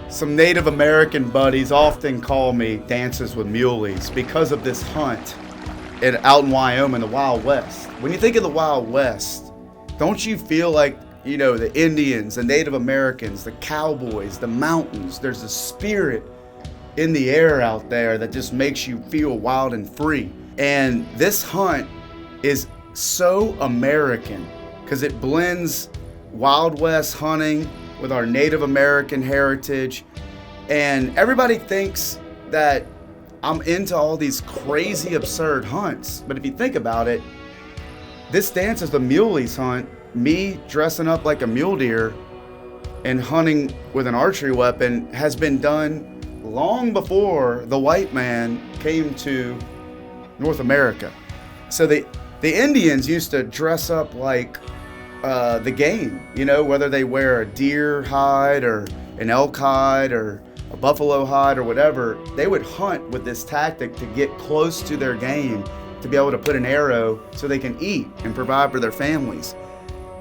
Some Native American buddies often call me Dances with Mulies because of this hunt out in Wyoming, the Wild West. When you think of the Wild West, don't you feel like, you know, the Indians, the Native Americans, the cowboys, the mountains, there's a spirit in the air out there that just makes you feel wild and free. And this hunt is so American because it blends Wild West hunting with our Native American heritage. And everybody thinks that I'm into all these crazy, absurd hunts. But if you think about it, this dance is the Mulies hunt. Me dressing up like a mule deer and hunting with an archery weapon has been done long before the white man came to North America. So the Indians used to dress up like the game, you know, whether they wear a deer hide or an elk hide or a buffalo hide or whatever, they would hunt with this tactic to get close to their game, to be able to put an arrow so they can eat and provide for their families.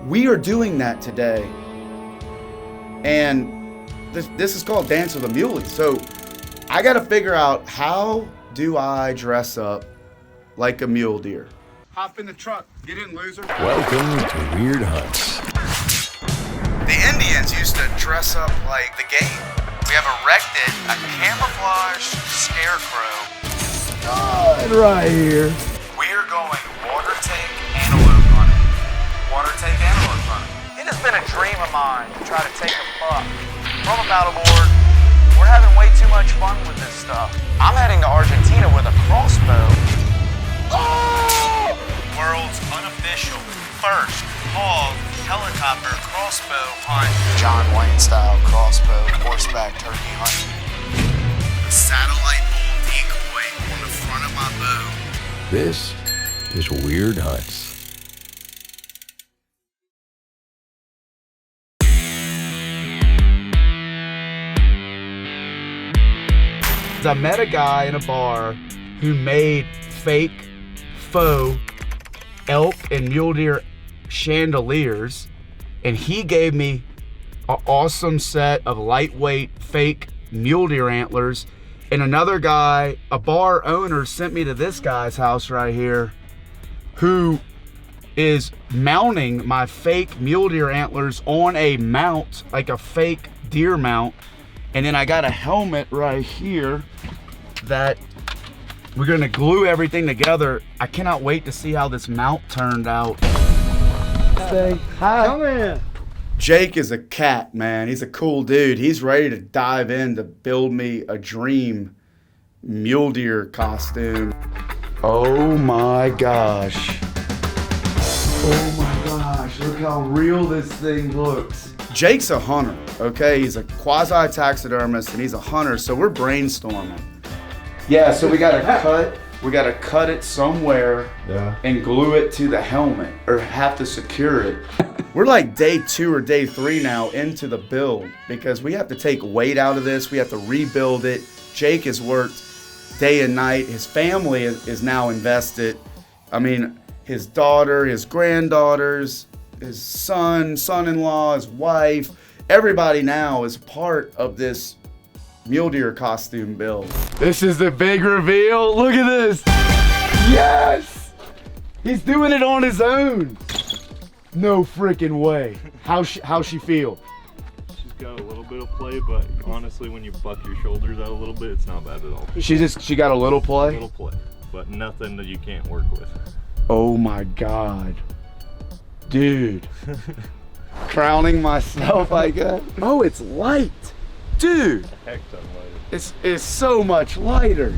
We are doing that today. And this is called Dance of the Mulies. So I got to figure out, how do I dress up like a mule deer? Hop in the truck. Get in, loser. Welcome to Weird Hunts. The Indians used to dress up like the game. We have erected a camouflage scarecrow. Right here. We are going water take antelope hunting. Water take antelope hunting. It has been a dream of mine to try to take a buck from a paddleboard. We're having way too much fun with this stuff. I'm heading to Argentina with a crossbow. Oh! World's unofficial first hog helicopter crossbow hunt. John Wayne style crossbow horseback turkey hunt. A satellite bull decoy on the front of my bow. This is Weird Hunts. I met a guy in a bar who made fake, faux elk and mule deer chandeliers, and he gave me an awesome set of lightweight fake mule deer antlers. And another guy, a bar owner, sent me to this guy's house right here, who is mounting my fake mule deer antlers on a mount, like a fake deer mount. And then I got a helmet right here that we're gonna glue everything together. I cannot wait to see how this mount turned out. Say hi. Come in. Jake is a cat, man. He's a cool dude. He's ready to dive in to build me a dream mule deer costume. Oh my gosh. Oh my gosh, look how real this thing looks. Jake's a hunter, okay? He's a quasi-taxidermist and he's a hunter, so we're brainstorming. Yeah, so we gotta cut it somewhere and glue it to the helmet or have to secure it. We're like day 2 or day 3 now into the build because we have to take weight out of this. We have to rebuild it. Jake has worked day and night. His family is now invested. I mean, his daughter, his granddaughters, his son-in-law, his wife, everybody now is part of this mule deer costume build. This is the big reveal. Look at this. Yes! He's doing it on his own. No freaking way. How's she feel? She's got a little bit of play, but honestly, when you buck your shoulders out a little bit, it's not bad at all. She got a little play? A little play, but nothing that you can't work with. Oh my God. Dude. Crowning myself like that. Oh, it's light. Dude. A heck ton lighter. It's so much lighter.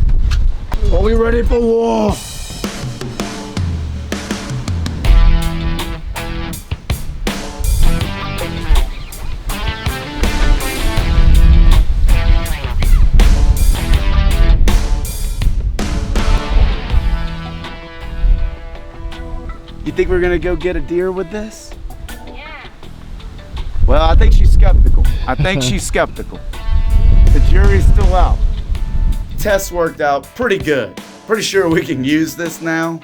Are we ready for war? You think we're gonna go get a deer with this? Yeah. Well, I think she's skeptical. The jury's still out. Test worked out pretty good. Pretty sure we can use this now.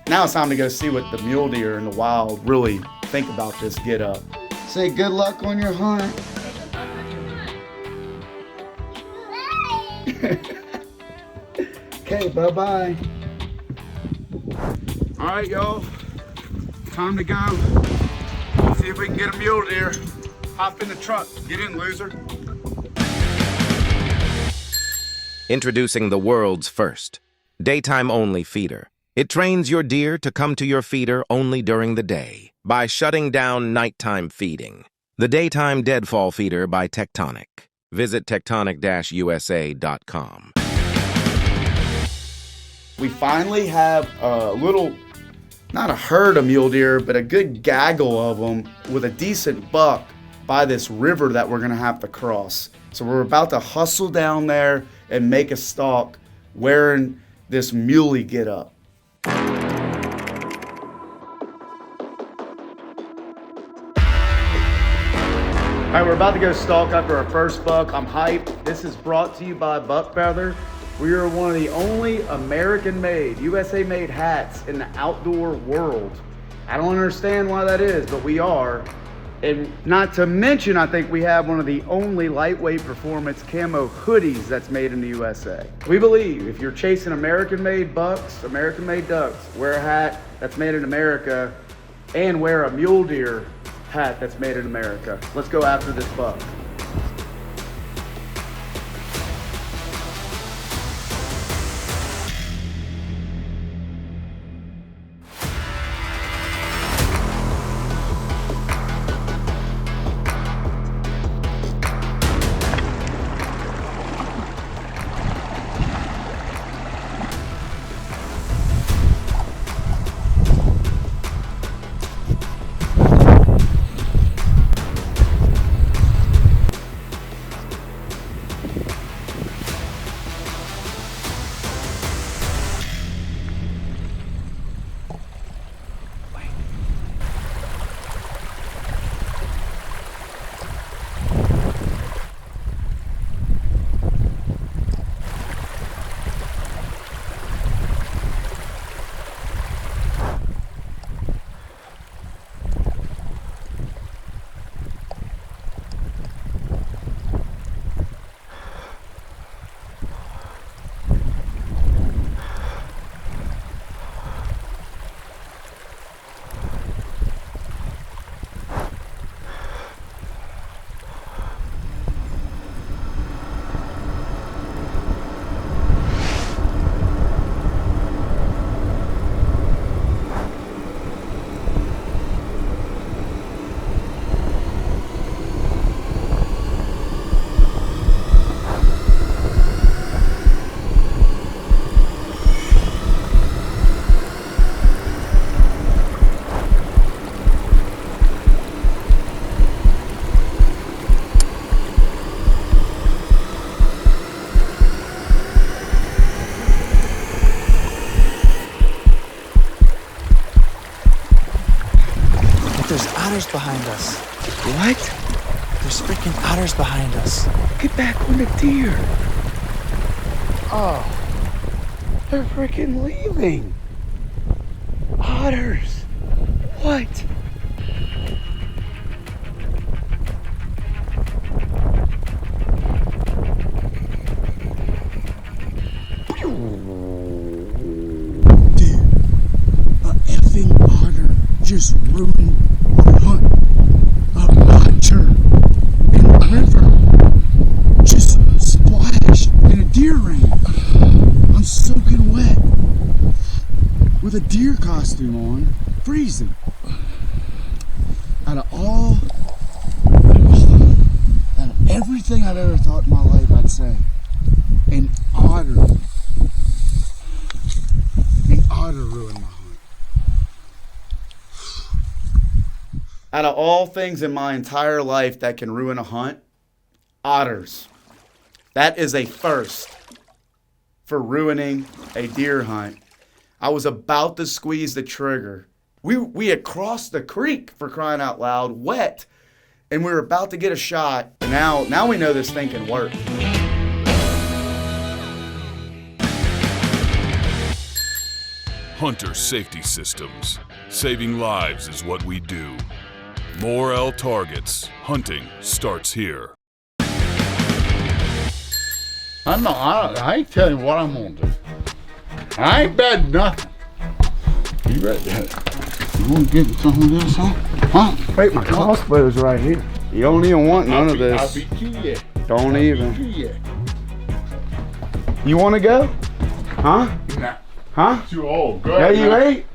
Now it's time to go see what the mule deer in the wild really think about this get up. Say good luck on your hunt. Okay, bye-bye. All right, y'all. Time to go. See if we can get a mule deer. Hop in the truck. Get in, loser. Introducing the world's first daytime-only feeder. It trains your deer to come to your feeder only during the day by shutting down nighttime feeding. The Daytime Deadfall Feeder by Tectonic. Visit tectonic-usa.com. We finally have a little, not a herd of mule deer, but a good gaggle of them with a decent buck by this river that we're gonna have to cross. So we're about to hustle down there and make a stalk wearing this muley getup. All right, we're about to go stalk after our first buck. I'm hyped. This is brought to you by Buck Feather. We are one of the only American-made, USA-made hats in the outdoor world. I don't understand why that is, but we are. And not to mention, I think we have one of the only lightweight performance camo hoodies that's made in the USA. We believe if you're chasing American-made bucks, American-made ducks, wear a hat that's made in America and wear a mule deer hat that's made in America. Let's go after this buck. There's otters behind us. What? There's freaking otters behind us. Get back on the deer. Oh. They're freaking leaving. Otters. What? Dude, a effing otter just ruined our hunt. A otter in a river just splashed in a deer ring. I'm soaking wet with a deer costume on, freezing. Out of everything I've ever thought in my life, I'd say an otter ruined my hunt. Out of all things in my entire life that can ruin a hunt, otters. That is a first for ruining a deer hunt. I was about to squeeze the trigger. We had crossed the creek, for crying out loud, wet, and we were about to get a shot. Now we know this thing can work. Hunter Safety Systems. Saving lives is what we do. More L targets. Hunting starts here. I ain't telling you what I'm gonna do. I ain't betting nothing. You ready? You wanna get some of this, huh? Wait, my crossbow's right here. You don't even want none of this. I'll beat you yet. Don't even. Beat you yet. You want to go? Huh? Nah. Huh? Too old. Go Yeah, ahead. you man. ain't?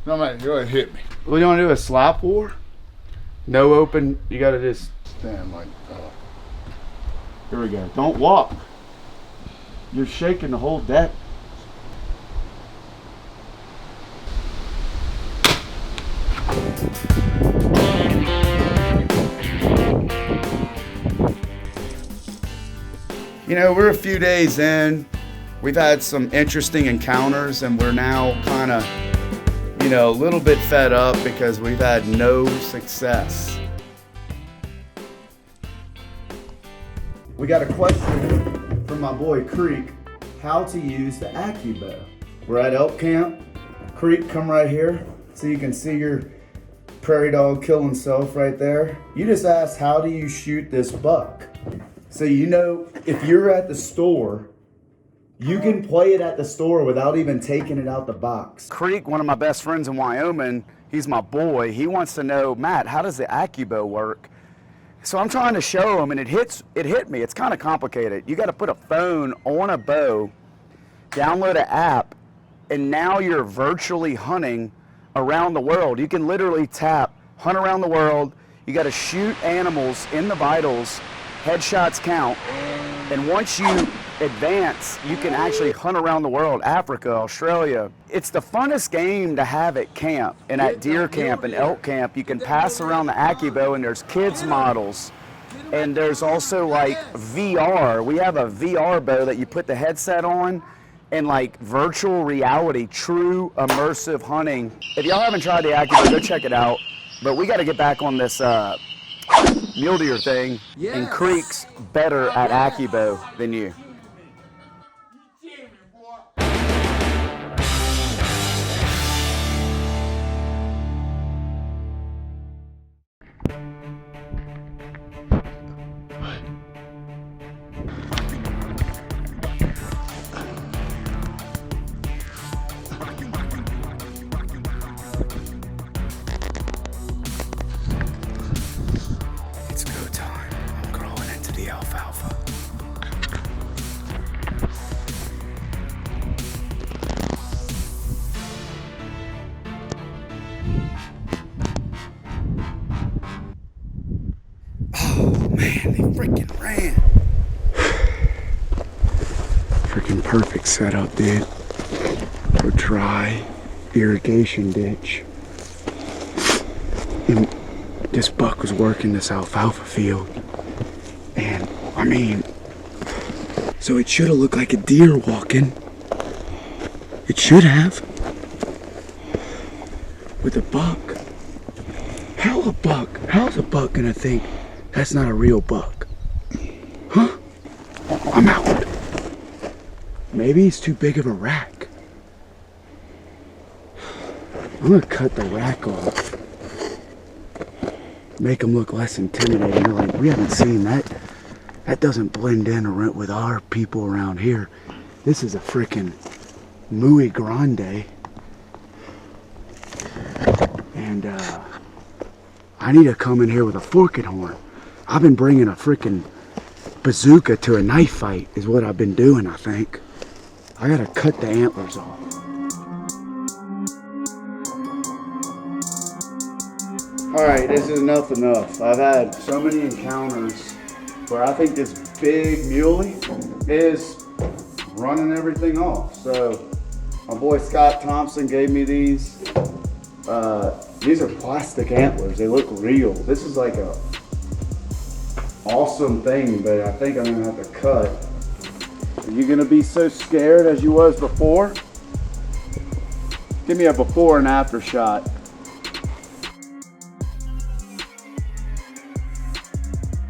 No, man, go ahead, hit me. What do you want to do? A slap war? No open. You got to just. Stand like, Here we go. Don't walk. You're shaking the whole deck. You know, we're a few days in. We've had some interesting encounters, and we're now kind of, you know, a little bit fed up because we've had no success. We got a question from my boy Creek, how to use the AccuBow. We're at elk camp. Creek, come right here so you can see your prairie dog kill himself right there. You just asked, how do you shoot this buck? So you know, if you're at the store, you can play it at the store without even taking it out the box. Creek, one of my best friends in Wyoming, he's my boy. He wants to know, Matt, how does the AccuBow work? So I'm trying to show him, and it hit me. It's kind of complicated. You got to put a phone on a bow, download an app, and now you're virtually hunting around the world. You can literally tap, hunt around the world. You got to shoot animals in the vitals. Headshots count, and once you advance, you can actually hunt around the world, Africa, Australia. It's the funnest game to have at camp, and at deer camp and elk camp. You can pass around the AccuBow, and there's kids models, and there's also like VR. We have a VR bow that you put the headset on, and like virtual reality, true immersive hunting. If y'all haven't tried the AccuBow, go check it out. But we got to get back on this mule deer thing, and Creek's better at AccuBow than you. It's go time. I'm crawling into the alfalfa. Oh man, they freaking ran. Freaking perfect setup, dude. For dry irrigation ditch. And this buck was working this alfalfa field, and I mean, so it should have looked like a deer walking. It should have. With a buck. How's a buck gonna think that's not a real buck? Huh? I'm out. Maybe he's too big of a rack. I'm gonna cut the rack off. Make them look less intimidating. They're like, we haven't seen that. That doesn't blend in with our people around here. This is a freaking muy grande. And I need to come in here with a forked horn. I've been bringing a freaking bazooka to a knife fight is what I've been doing, I think. I gotta cut the antlers off. Alright, this is enough. I've had so many encounters where I think this big muley is running everything off. So my boy Scott Thompson gave me these. These are plastic antlers. They look real. This is like a awesome thing, but I think I'm gonna have to cut. Are you gonna be so scared as you was before? Give me a before and after shot.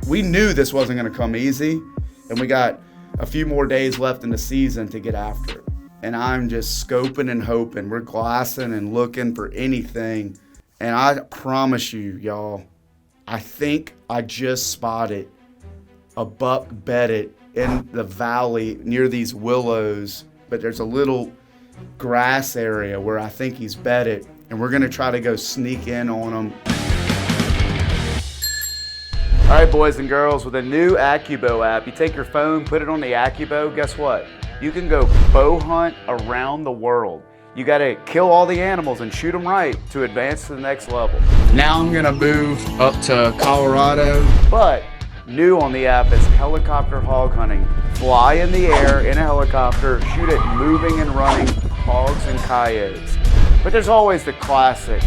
We knew this wasn't going to come easy, and we got a few more days left in the season to get after it. And I'm just scoping and hoping. We're glassing and looking for anything. And I promise you, y'all, I think I just spotted a buck bedded in the valley near these willows, but there's a little grass area where I think he's bedded, and we're gonna try to go sneak in on him. All right, boys and girls, with a new AccuBow app, you take your phone, put it on the AccuBow, guess what? You can go bow hunt around the world. You gotta kill all the animals and shoot them right to advance to the next level. Now I'm gonna move up to Colorado, but new on the app is helicopter hog hunting. Fly in the air in a helicopter, shoot at moving and running hogs and coyotes. But there's always the classic,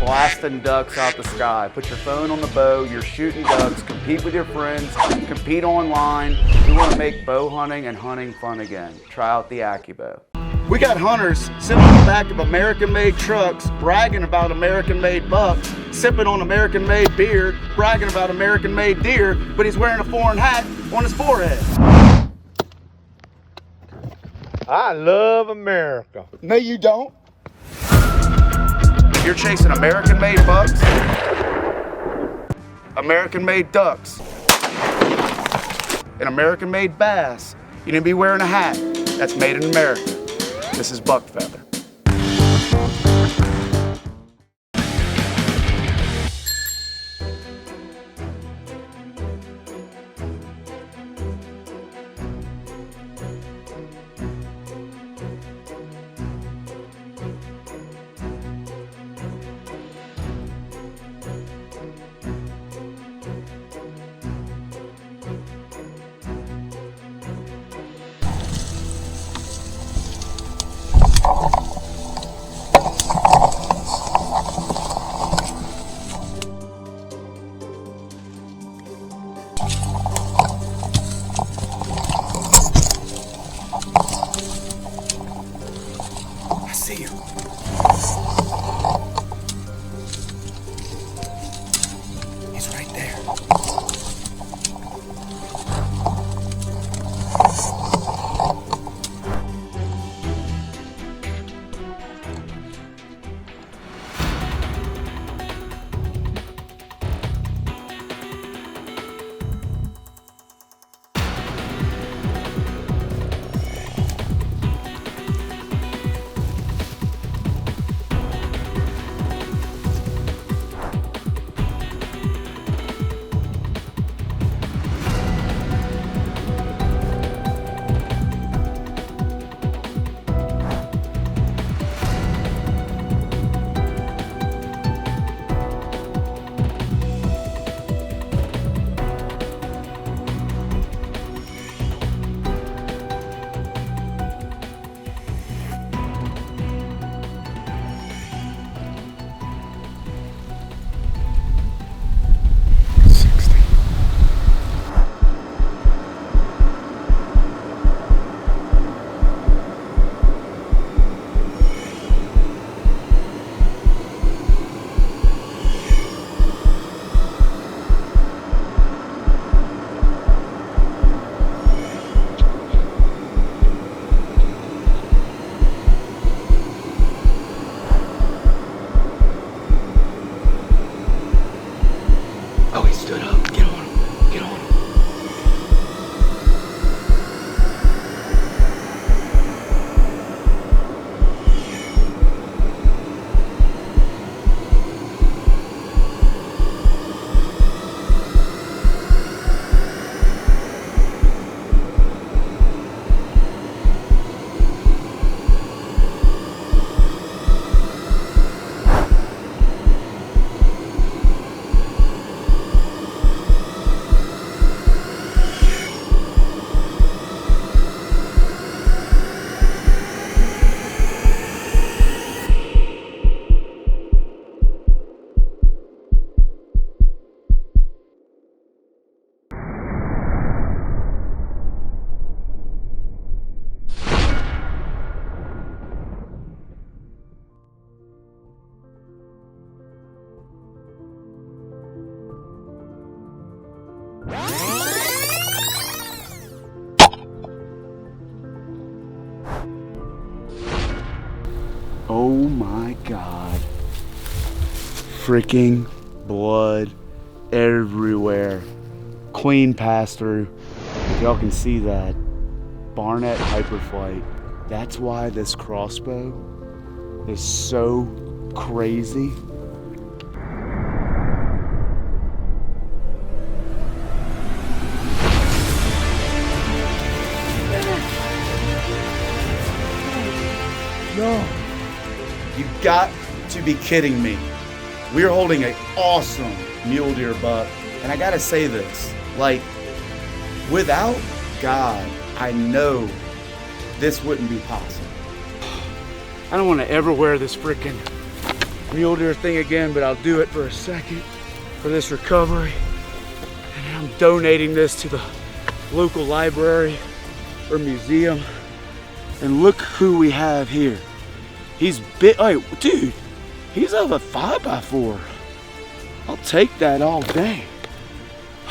blasting ducks out the sky. Put your phone on the bow, you're shooting ducks, compete with your friends, compete online. We want to make bow hunting and hunting fun again. Try out the AccuBow. We got hunters sitting on the back of American-made trucks, bragging about American-made bucks, sipping on American-made beer, bragging about American-made deer, but he's wearing a foreign hat on his forehead. I love America. No, you don't. You're chasing American-made bucks, American-made ducks, and American-made bass. You need to be wearing a hat that's made in America. This is Buck Feather. I see you. He's right there. Oh, he stood up. Get on him. Get on him. Oh my God. Freaking blood everywhere. Queen passed through. If y'all can see that Barnett Hyperflight, that's why this crossbow is so crazy. No. You got to be kidding me. We're holding an awesome mule deer buck. And I gotta say this, like, without God, I know this wouldn't be possible. I don't want to ever wear this freaking mule deer thing again, but I'll do it for a second for this recovery. And I'm donating this to the local library or museum. And look who we have here. He's big, hey, dude, he's of a 5x4. I'll take that all day.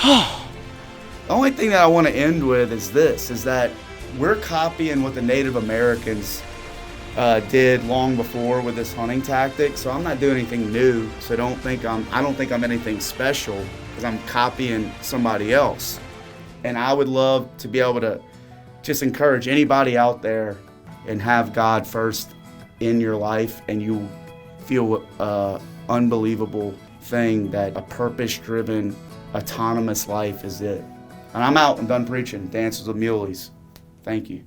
The only thing that I want to end with is this, is that we're copying what the Native Americans did long before with this hunting tactic. So I'm not doing anything new. So I don't think I'm anything special because I'm copying somebody else. And I would love to be able to just encourage anybody out there and have God first in your life, and you feel unbelievable thing that a purpose-driven, autonomous life is it. And I'm out. I'm done preaching. Dances with Mulies. Thank you.